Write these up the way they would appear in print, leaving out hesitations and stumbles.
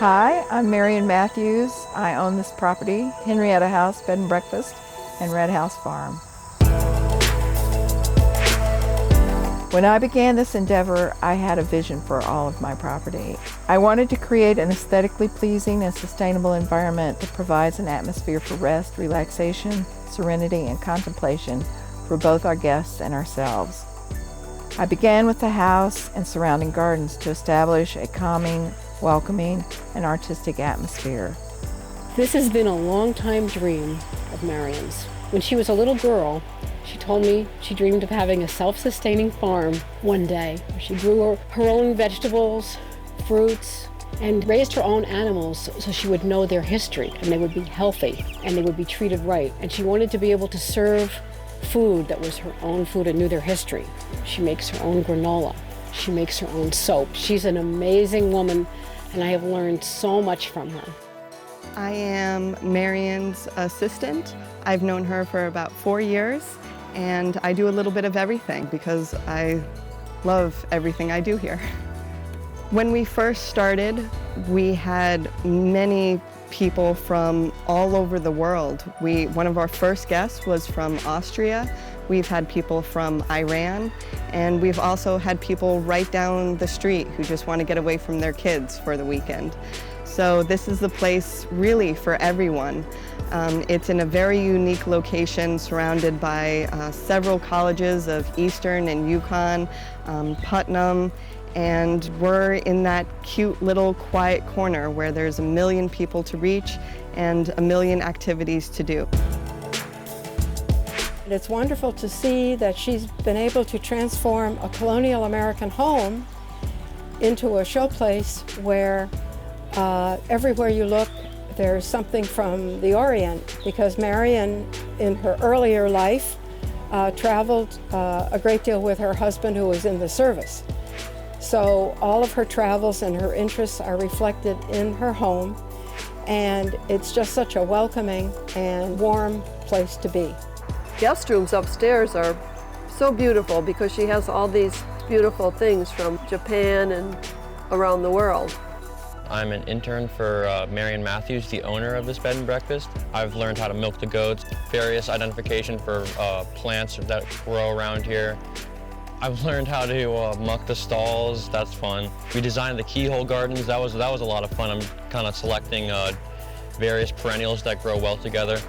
Hi, I'm Marion Matthews. I own this property, Henrietta House, Bed and Breakfast, and Red House Farm. When I began this endeavor, I had a vision for all of my property. I wanted to create an aesthetically pleasing and sustainable environment that provides an atmosphere for rest, relaxation, serenity, and contemplation for both our guests and ourselves. I began with the house and surrounding gardens to establish a calming, welcoming, and artistic atmosphere. This has been a long-time dream of Marion's. When she was a little girl, she told me she dreamed of having a self-sustaining farm one day. She grew her own vegetables, fruits, and raised her own animals so she would know their history and they would be healthy and they would be treated right. And she wanted to be able to serve food that was her own food and knew their history. She makes her own granola. She makes her own soap. She's an amazing woman, and I have learned so much from her. I am Marion's assistant. I've known her for about 4 years, and I do a little bit of everything because I love everything I do here. When we first started, we had many people from all over the world. One of our first guests was from Austria. We've had people from Iran, and we've also had people right down the street who just want to get away from their kids for the weekend. So this is the place really for everyone. It's in a very unique location surrounded by several colleges of Eastern and Yukon, Putnam, and we're in that cute little quiet corner where there's 1 million people to reach and 1 million activities to do. It's wonderful to see that she's been able to transform a colonial American home into a showplace where everywhere you look there's something from the Orient, because Marion in her earlier life traveled a great deal with her husband who was in the service. So all of her travels and her interests are reflected in her home, and it's just such a welcoming and warm place to be. Guest rooms upstairs are so beautiful because she has all these beautiful things from Japan and around the world. I'm an intern for Marion Matthews, the owner of this bed and breakfast. I've learned how to milk the goats, various identification for plants that grow around here. I've learned how to muck the stalls. That's fun. We designed the keyhole gardens. That was a lot of fun. I'm kind of selecting various perennials that grow well together.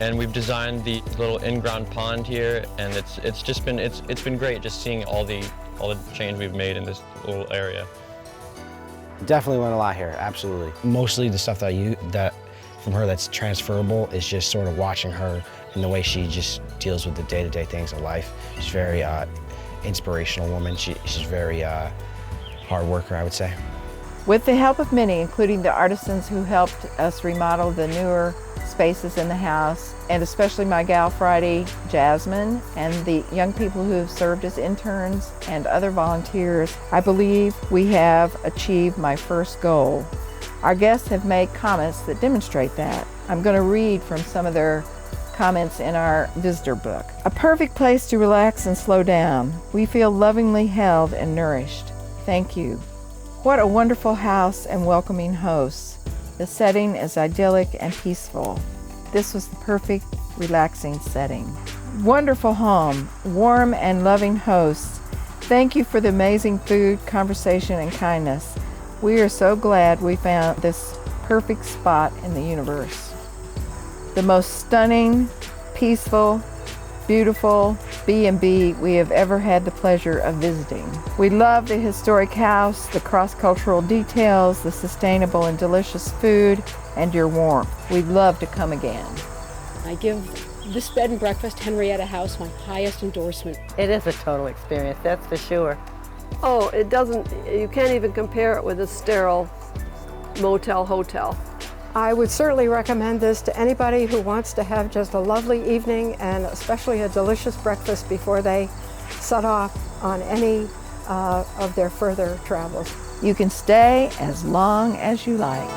And we've designed the little in-ground pond here, and it's been great just seeing all the change we've made in this little area. Definitely learned a lot here, absolutely. Mostly the stuff that from her that's transferable is just sort of watching her and the way she just deals with the day-to-day things of life. She's very inspirational woman. She's very hard worker, I would say. With the help of many, including the artisans who helped us remodel the newer spaces in the house, and especially my gal Friday, Jasmine, and the young people who have served as interns and other volunteers, I believe we have achieved my first goal. Our guests have made comments that demonstrate that. I'm going to read from some of their comments in our visitor book. A perfect place to relax and slow down. We feel lovingly held and nourished. Thank you. What a wonderful house and welcoming hosts. The setting is idyllic and peaceful. This was the perfect, relaxing setting. Wonderful home, warm and loving hosts. Thank you for the amazing food, conversation, and kindness. We are so glad we found this perfect spot in the universe. The most stunning, peaceful, beautiful B&B we have ever had the pleasure of visiting. We love the historic house, the cross-cultural details, the sustainable and delicious food, and your warmth. We'd love to come again. I give this bed and breakfast, Henrietta House, my highest endorsement. It is a total experience, that's for sure. Oh, you can't even compare it with a sterile motel hotel. I would certainly recommend this to anybody who wants to have just a lovely evening and especially a delicious breakfast before they set off on any of their further travels. You can stay as long as you like.